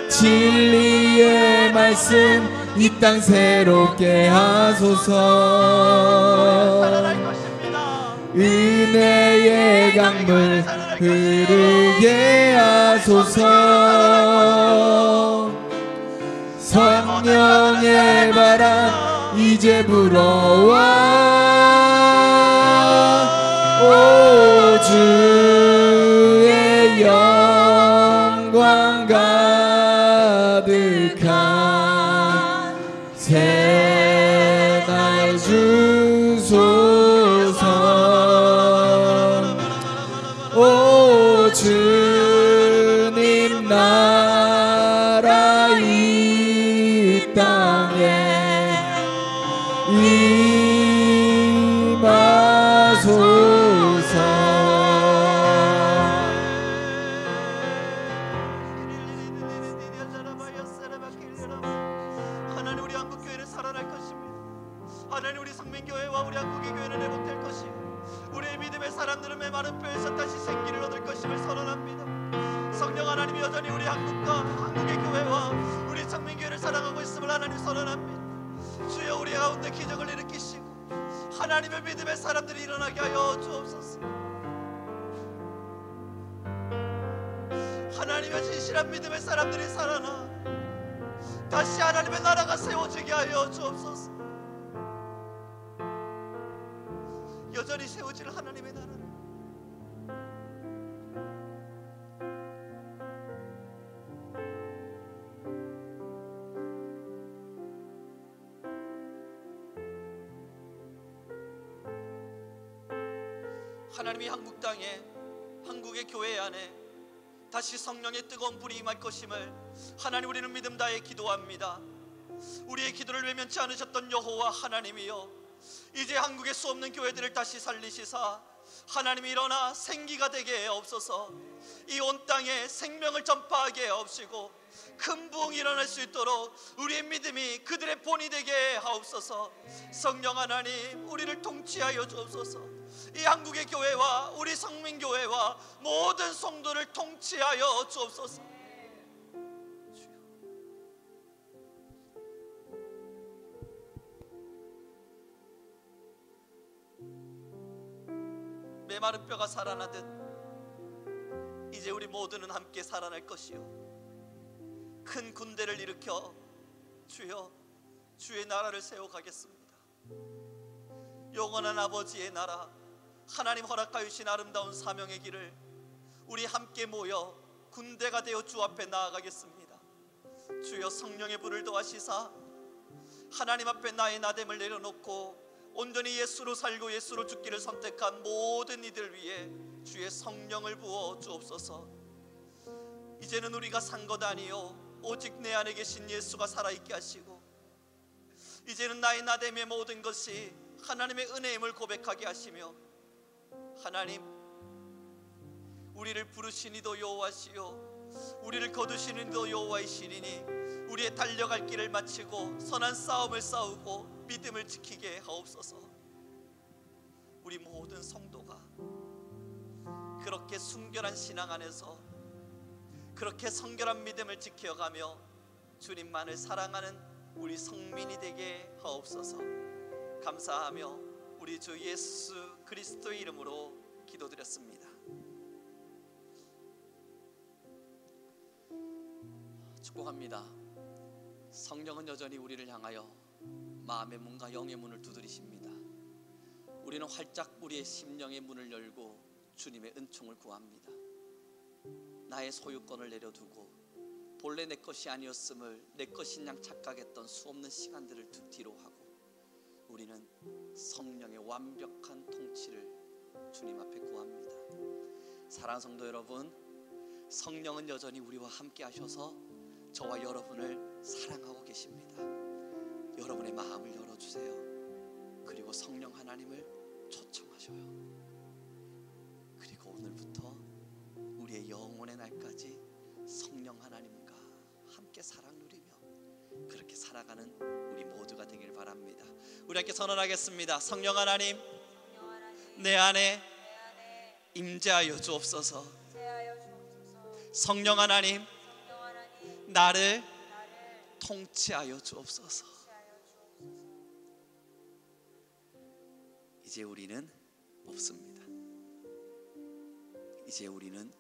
진리의 말씀 이 땅 새롭게 하소서. 은혜의 강물 흐르게 하소서. 성령의 바람 이제 불어와. 오 주의 영광 가득한 새날 주소서. 오 주님 나라 이 땅에 임하소서. 하나님 우리 한국교회는 살아날 것입니다. 하나님 우리 성민교회와 우리 한국의 교회는 회복될 것이요, 우리의 믿음의 사람들은 메마른 뼈에서 다시 생기를 얻을 것임을 선언합니다. 성령 하나님이 여전히 우리 한국과 한국의 교회와 우리 성민교회를 사랑하고 있음을 하나님 선언합니다. 주여 우리 가운데 기적을 일으키시고 하나님의 믿음의 사람들이 일어나게 하여 주옵소서. 하나님의 진실한 믿음의 사람들이 살아나 다시 하나님의 나라가 세워지게 하여 주옵소서. 여전히 세워질 하나님의 나라를 하나님이 한국 땅에 한국의 교회 안에 다시 성령의 뜨거운 불이 임할 것임을 하나님 우리는 믿음 다해 기도합니다. 우리의 기도를 외면치 않으셨던 여호와 하나님이여, 이제 한국의 수없는 교회들을 다시 살리시사 하나님이 일어나 생기가 되게 하옵소서. 이 온 땅에 생명을 전파하게 하옵시고 큰 부흥이 일어날 수 있도록 우리의 믿음이 그들의 본이 되게 하옵소서. 성령 하나님 우리를 통치하여 주옵소서. 이 한국의 교회와 우리 성민교회와 모든 성도를 통치하여 주옵소서. 메마른 뼈가 살아나듯 이제 우리 모두는 함께 살아날 것이요, 큰 군대를 일으켜 주여 주의 나라를 세워가겠습니다. 영원한 아버지의 나라, 하나님 허락하여 주신 아름다운 사명의 길을 우리 함께 모여 군대가 되어 주 앞에 나아가겠습니다. 주여 성령의 불을 더하시사 하나님 앞에 나의 나됨을 내려놓고 온전히 예수로 살고 예수로 죽기를 선택한 모든 이들 위해 주의 성령을 부어 주옵소서. 이제는 우리가 산 것 아니요 오직 내 안에 계신 예수가 살아있게 하시고, 이제는 나의 나됨의 모든 것이 하나님의 은혜임을 고백하게 하시며, 하나님 우리를 부르신 이도 여호와시요 우리를 거두신 이도 여호와이시리니 우리의 달려갈 길을 마치고 선한 싸움을 싸우고 믿음을 지키게 하옵소서. 우리 모든 성도가 그렇게 순결한 신앙 안에서 그렇게 성결한 믿음을 지켜가며 주님만을 사랑하는 우리 성민이 되게 하옵소서. 감사하며 우리 주 예수 그리스도의 이름으로 기도드렸습니다. 축복합니다. 성령은 여전히 우리를 향하여 마음의 문과 영의 문을 두드리십니다. 우리는 활짝 우리의 심령의 문을 열고 주님의 은총을 구합니다. 나의 소유권을 내려두고 본래 내 것이 아니었음을 내 것인 양 착각했던 수없는 시간들을 뒤로 하고 우리는 성령의 완벽한 통치를 주님 앞에 구합니다. 사랑하는 성도 여러분, 성령은 여전히 우리와 함께 하셔서 저와 여러분을 사랑하고 계십니다. 여러분의 마음을 열어주세요. 그리고 성령 하나님을 초청하셔요. 그리고 오늘부터 우리의 영혼의 날까지 성령 하나님과 함께 사랑 누리며 그렇게 살아가는 우리 모두가 되길 바랍니다. 우리 함께 선언하겠습니다. 성령 하나님, 내 안에 임재하여 주옵소서. 성령 하나님, 나를 통치하여 주옵소서. 이제 우리는 없습니다. 이제 우리는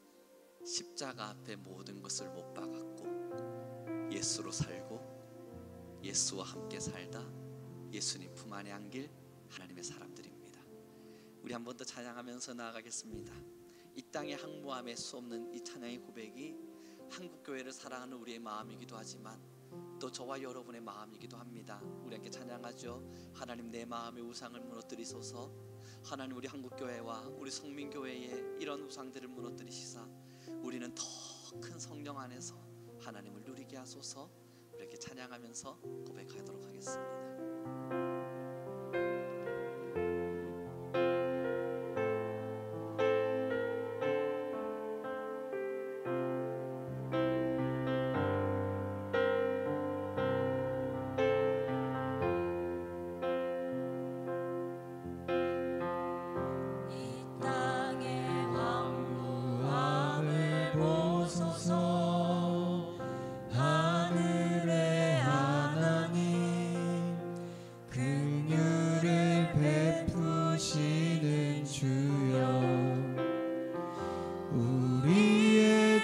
십자가 앞에 모든 것을 못 박았고 예수로 살고 예수와 함께 살다 예수님 품 안에 안길 하나님의 사람들입니다. 우리 한 번 더 찬양하면서 나아가겠습니다. 이 땅의 항모함에 수없는 이 찬양의 고백이 한국교회를 사랑하는 우리의 마음이기도 하지만 또 저와 여러분의 마음이기도 합니다. 우리 함께 찬양하죠. 하나님, 내 마음의 우상을 무너뜨리소서. 하나님, 우리 한국교회와 우리 성민교회의 이런 우상들을 무너뜨리시사 우리는 더 큰 성령 안에서 하나님을 누리게 하소서. 우리 함께 찬양하면서 고백하도록 하겠습니다.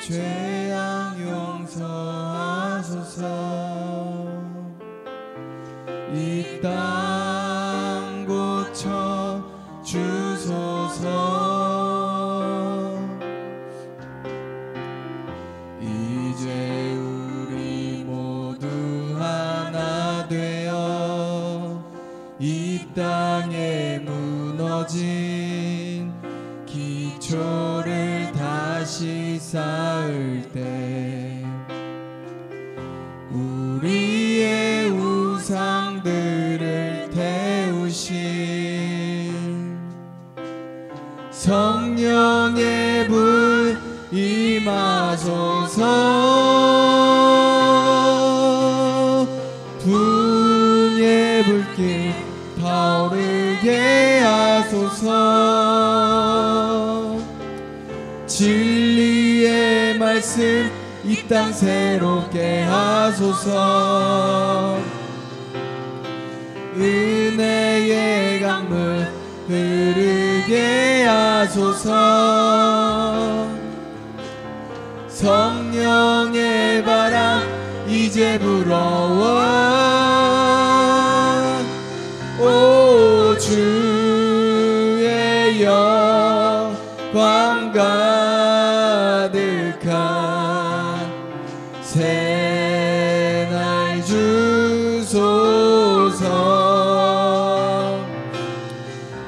죄악 용서하소서. 이 땅 고쳐 주소서. 이제 우리 모두 하나 되어 이 땅에 무너진 기초를 다시 쌓을 때 우리의 우상들을 태우신 성령의 불 임하소서. 분의 불길 타오르게 하소서. 진리의 말씀 이 땅 새롭게 하소서. 은혜의 강물 흐르게 하소서. 성령의 바람 이제 불어와 오 주의 영광 가득한 새날 주소서.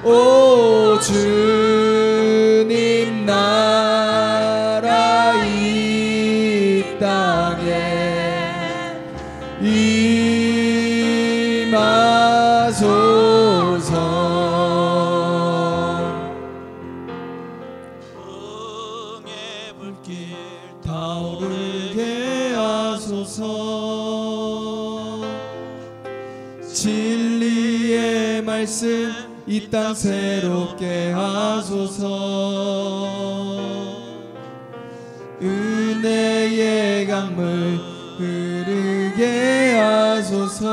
오 주님 나라 이 땅에 임하소서. 말씀 이 땅 새롭게 하소서. 은혜의 강물 흐르게 하소서.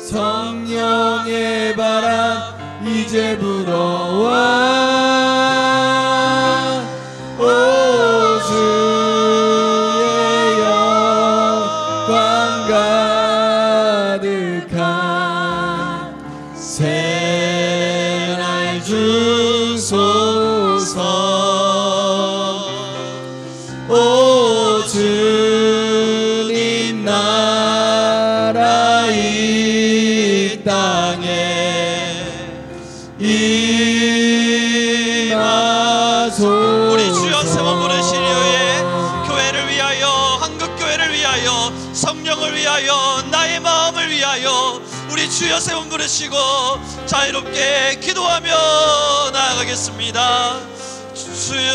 성령의 바람 이제 불어와. 오 주의 영광 가득한 새날 주소서. 오 주님 나라 이 땅에 임하소서. 우리 주여 세번 부르시리오에 교회를 위하여, 한국교회를 위하여, 성령을 위하여, 나의 마음을 위하여 우리 주여 세번 부르시고 자유롭게 기도하며 나아가겠습니다. 주여